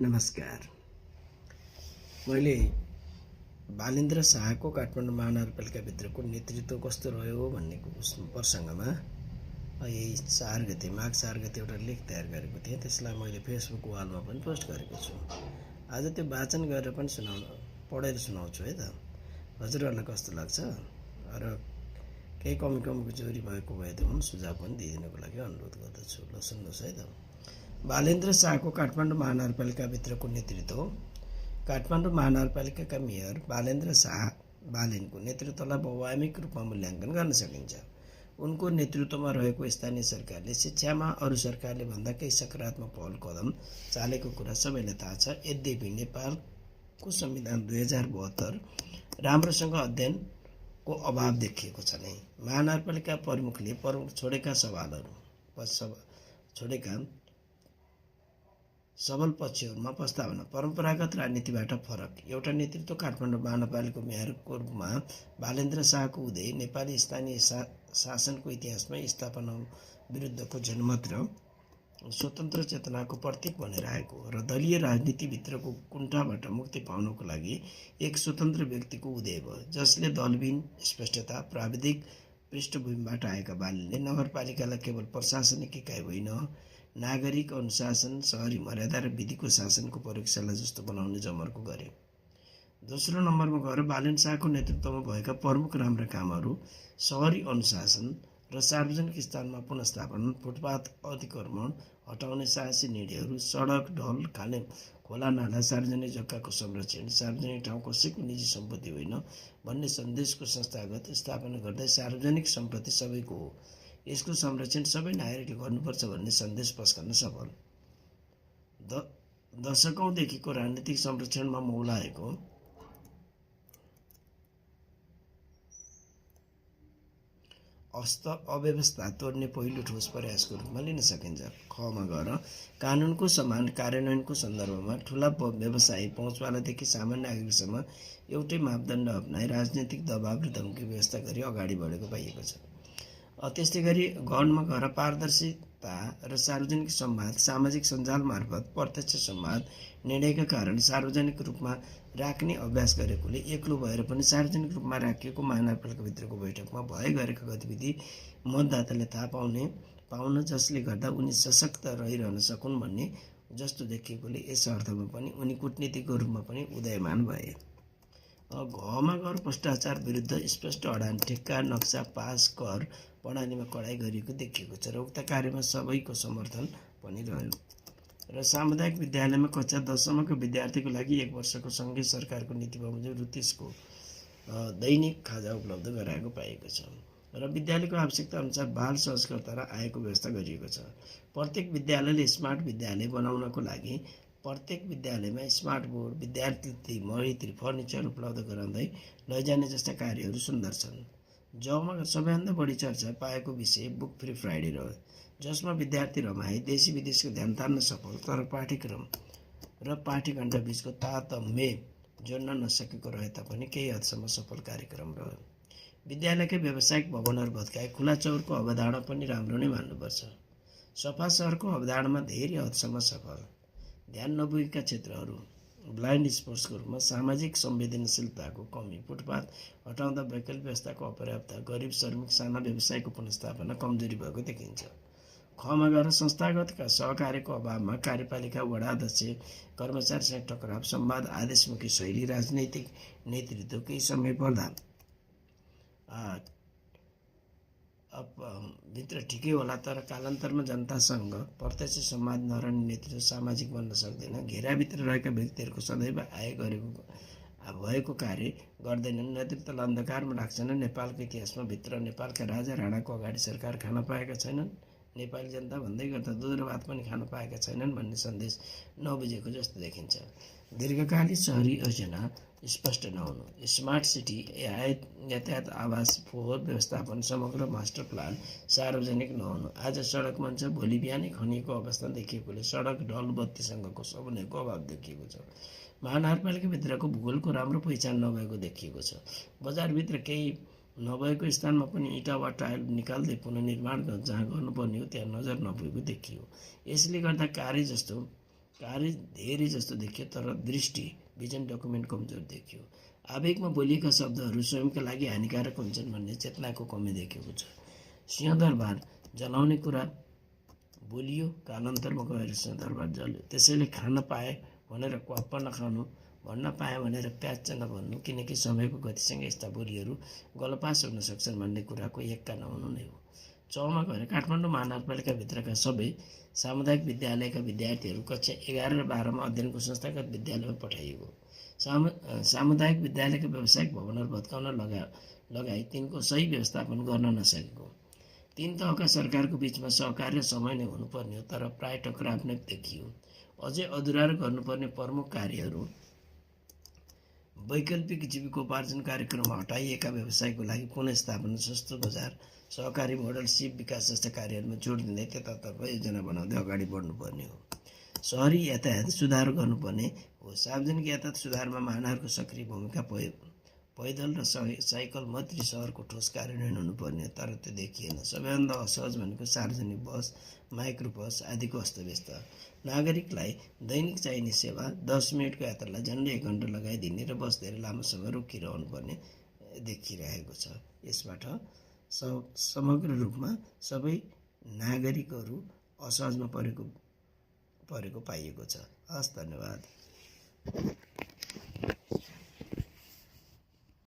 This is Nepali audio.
नमस्कार। मैले बालेन्द्र शाहको काठमाडौँ महानगरपालिकाभित्रको नेतृत्व कस्तो रह्यो भन्ने प्रसङ्गमा यही 4 गते माघ 4 गते एउटा लेख तयार गरेको थिएँ। त्यसलाई मैले फेसबुक वालमा पनि पोस्ट गरेको छु। आज त्यो वाचन गरेर पनि पढेर सुनाउँछु है त। हजुरहरूलाई कस्तो लाग्छ र केही कमी जोरी भएको भए त सुझाव पनि दिइदिनको लागि अनुरोध गर्दछु। ल सुन्नुहोस् है त। बालेन्द्र शाहको काठमाडौँ महानगरपालिकाभित्रको नेतृत्व। काठमाडौँ महानगरपालिकाका मेयर बालेन्द्र शाह बालेनको नेतृत्वलाई बहुआयामिक रूपमा मूल्याङ्कन गर्न सकिन्छ। उनको नेतृत्वमा रहेको स्थानीय सरकारले शिक्षामा अरू सरकारले भन्दा केही सकारात्मक पहल कदम चालेको कुरा सबैलाई थाहा छ। यद्यपि नेपालको संविधान 2072 राम्रोसँग अध्ययनको अभाव देखिएको छ नै। महानगरपालिका प्रमुखले छोडेका सबल पक्षहरूमा प्रस्तावना। परम्परागत राजनीतिबाट फरक एउटा नेतृत्व। काठमाडौँ महानगरपालिकाको मेयरको रूपमा बालेन्द्र शाहको उदय नेपाली स्थानीय शासनको इतिहासमा स्थापना विरुद्धको जनमत र स्वतन्त्र चेतनाको प्रतीक बनेर आएको र दलीय राजनीतिभित्रको कुण्ठाबाट मुक्ति पाउनको लागि एक स्वतन्त्र व्यक्तिको उदय भयो, जसले दलविहीन स्पष्टता प्राविधिक पृष्ठभूमिबाट आएका बालेनले नगरपालिकालाई केवल प्रशासनिक इकाइ होइन, नागरिक अनुशासन, शहरी मर्यादा र विधिको शासनको प्रयोगशाला जस्तो बनाउने जमर्को गरे। दोस्रो नम्बरमा गएर बालेन शाहको नेतृत्वमा भएका प्रमुख राम्रा कामहरू शहरी अनुशासन र सार्वजनिक स्थानमा पुनर्स्थापना, फुटपाथ अतिक्रमण हटाउने साहसी निर्णयहरू, सडक ढल खाने खोला नाला, सार्वजनिक जग्गाको संरक्षण, सार्वजनिक ठाउँ कसैको निजी सम्पत्ति होइन भन्ने सन्देशको संस्थागत स्थापना गर्दै सार्वजनिक सम्पत्ति सबैको हो, यसको संरक्षण सबै नागरिकले गर्नुपर्छ भन्ने सन्देश पस्कन सफल। दशकौंदेखिको राजनीतिक संरक्षणमा मौलाएको अव्यवस्था तोड्ने पहिलो ठोस प्रयासको रूपमा लिन सकिन्छ। खमा गएर कानुनको समान कार्यान्वयनको सन्दर्भमा ठूला व्यवसायी पहुँचवालादेखि सामान्य नागरिकसम्म एउटै मापदण्ड अपनाई राजनीतिक दबाव र धम्की व्यवस्था गरी अगाडि बढेको पाइएको छ। त्यस्तै गरी गौनमा गएर पारदर्शिता र सार्वजनिक संवाद, सामाजिक सञ्जाल मार्फत प्रत्यक्ष संवाद निर्णयका कारण सार्वजनिक रूपमा राख्ने अभ्यास गरेकोले एक्लो भएर पनि सार्वजनिक रूपमा राखिएको महानगरपालिकाभित्रको बैठकमा भए गरेका गतिविधि मतदाताले थाहा पाउन जसले गर्दा उनी सशक्त रहिरहन सकुन् भन्ने जस्तो देखिएकोले यस अर्थमा पनि उनी कूटनीतिको रूपमा पनि उदयमान भए। घमा गएर भ्रष्टाचार विरुद्ध स्पष्ट अडान, ठेक्का नक्सा पास, कर प्रणालीमा कडाई गरिएको देखिएको छ र उक्त कार्यमा सबैको समर्थन पनि रह्यो। र सामुदायिक विद्यालयमा कक्षा 10 सम्मको विद्यार्थीको लागि 1 वर्षको सङ्घीय सरकारको नीति बमोजिम रुतिसको दैनिक खाजा उपलब्ध गराएको पाइएको छ र विद्यालयको आवश्यकता अनुसार बाल सहजकर्ता र आयको व्यवस्था गरिएको छ। प्रत्येक विद्यालयले स्मार्ट विद्यालय बनाउनको लागि प्रत्येक विद्यालयमा स्मार्ट बोर्ड, विद्यार्थी महित्री फर्निचर उपलब्ध गराउँदै लैजाने जस्ता कार्यहरू सुन्दर छन्। जबमा सबैभन्दा बढी चर्चा पाएको विषय बुक फ्री फ्राइडे रह्यो, जसमा विद्यार्थी रमाए देशी विदेशको ध्यान तान्न सफल तर पाठ्यक्रम र पाठ्यघण्टा बीचको तारतम्य जोड्न नसकेको रहे तापनि केही हदसम्म सफल कार्यक्रम रह्यो। विद्यालयकै व्यावसायिक भवनहरू भत्काए खुला चौरको अवधारणा पनि राम्रो नै मान्नुपर्छ। सफा सहरको अवधारणामा धेरै हदसम्म सफल। ध्यान नपुगेका क्षेत्रहरू, ब्लाइन्ड स्पोर्ट्सको रूपमा सामाजिक संवेदनशीलताको कमी, फुटपाथ हटाउँदा वैकल्पिक व्यवस्थाको अपर्याप्तता, गरिब श्रमिक साना व्यवसायको पुनर्स्थापना कमजोरी भएको देखिन्छ। खमा गएर संस्थागत सहकार्यको अभावमा कार्यपालिका वडाध्यक्ष कर्मचारीसँग टकराव, संवाद आदेशमुखी शैली, राजनैतिक नेतृत्व केही समय पर्दा भित्र ठिकै होला तर कालान्तरमा जनतासँग प्रत्यक्ष संवाद नरहने नेतृत्व सामाजिक बन्न सक्दैन। घेराभित्र रहेका व्यक्तिहरूको सदैव भएको कार्य गर्दैनन्, नेतृत्वलाई अन्धकारमा राख्छन्। नेपालको इतिहासमा भित्र नेपालका राजा राणाको अगाडि सरकार खान पाएका छैनन्, नेपाली जनता भन्दै गर्दा दुध र भात पनि खान पाएका छैनन् भन्ने सन्देश नबुझेको जस्तो देखिन्छ। दीर्घकालीन शहरी योजना स्पष्ट नहुनु, स्मार्ट सिटी यातायात आवास फोहोर व्यवस्थापन समग्र मास्टर प्लान सार्वजनिक नहुनु, आज सडक बन्छ भोलि बिहानै खनिएको अवस्था देखिएकोले सडक ढल बत्तीसँगको सबैको अभाव देखिएको छ। महानगरपालिकाभित्रको भूगोलको राम्रो पहिचान नभएको देखिएको छ। बजारभित्र केही नभएको स्थानमा पनि इँटा वा टाइल निकाल्दै पुनर्निर्माण जहाँ गर्नुपर्ने हो त्यहाँ नजर नपुगेको देखियो। यसले गर्दा कार्य जस्तो कार्य धेरै जस्तो देखियो तर दृष्टि भिजन डकुमेन्ट कमजोर देखियो। आवेगमा बोलिएका शब्दहरू स्वयंका लागि हानिकारक हुन्छन् भन्ने चेतनाको कमी देखिएको छ। सिंहदरबार जलाउने कुरा बोलियो, कालान्तरमा गएर सिंहदरबार जल्यो। त्यसैले खान पाए भनेर क्वाप्प नखानु, भन्न पाएँ भनेर प्याच्च नभन्नु, किनकि समयको गतिसँग यस्ता बोलीहरू गलपास हुन सक्छन् भन्ने कुराको एक्का नहुनु नै हो। चौमा गएर काठमाडौँ महानगरपालिकाभित्रका सबै सामुदायिक विद्यालयका विद्यार्थीहरू कक्षा 11 र 12मा अध्ययनको संस्थागत विद्यालयमा पठाइएको। सामुदायिक विद्यालयका व्यावसायिक भवनहरू भत्काउन लगाई तिनको सही व्यवस्थापन गर्न नसकेको। 3 तहका सरकारको बीचमा सहकार्य समय नै हुनुपर्ने हो, तर प्राय टकराव नै देखियो। अझै अधुरा गर्नुपर्ने प्रमुख कार्यहरू वैकल्पिक जीविकोपार्जन कार्यक्रममा हटाइएका व्यवसायको लागि पुनःस्थापना, सस्तो बजार, सहकारी मोडल, सिप विकास जस्ता कार्यहरूमा जोड दिँदै त्यतातर्फ योजना बनाउँदै अगाडि बढ्नुपर्ने हो। सहरी यातायात सुधार गर्नुपर्ने हो। सार्वजनिक यातायात सुधारमा महानगरको सक्रिय भूमिका पैदल र साइकल मत्री सहरको ठोस कार्यान्वयन हुनुपर्ने हो, तर त्यो देखिएन। सबैभन्दा असहज भनेको सार्वजनिक बस, माइक्रो बस आदिको अस्तव्यस्त। नागरिकलाई दैनिक चाहिने सेवा 10 मिनटको यात्रालाई झन्डै 1 घण्टा लगाइदिने र बस धेरै लामो समय रोकिरहनु पर्ने देखिरहेको छ। यसबाट समग्र रूपमा सबै नागरिकहरू असहजमा परेको पाइएको छ। हस्, धन्यवाद।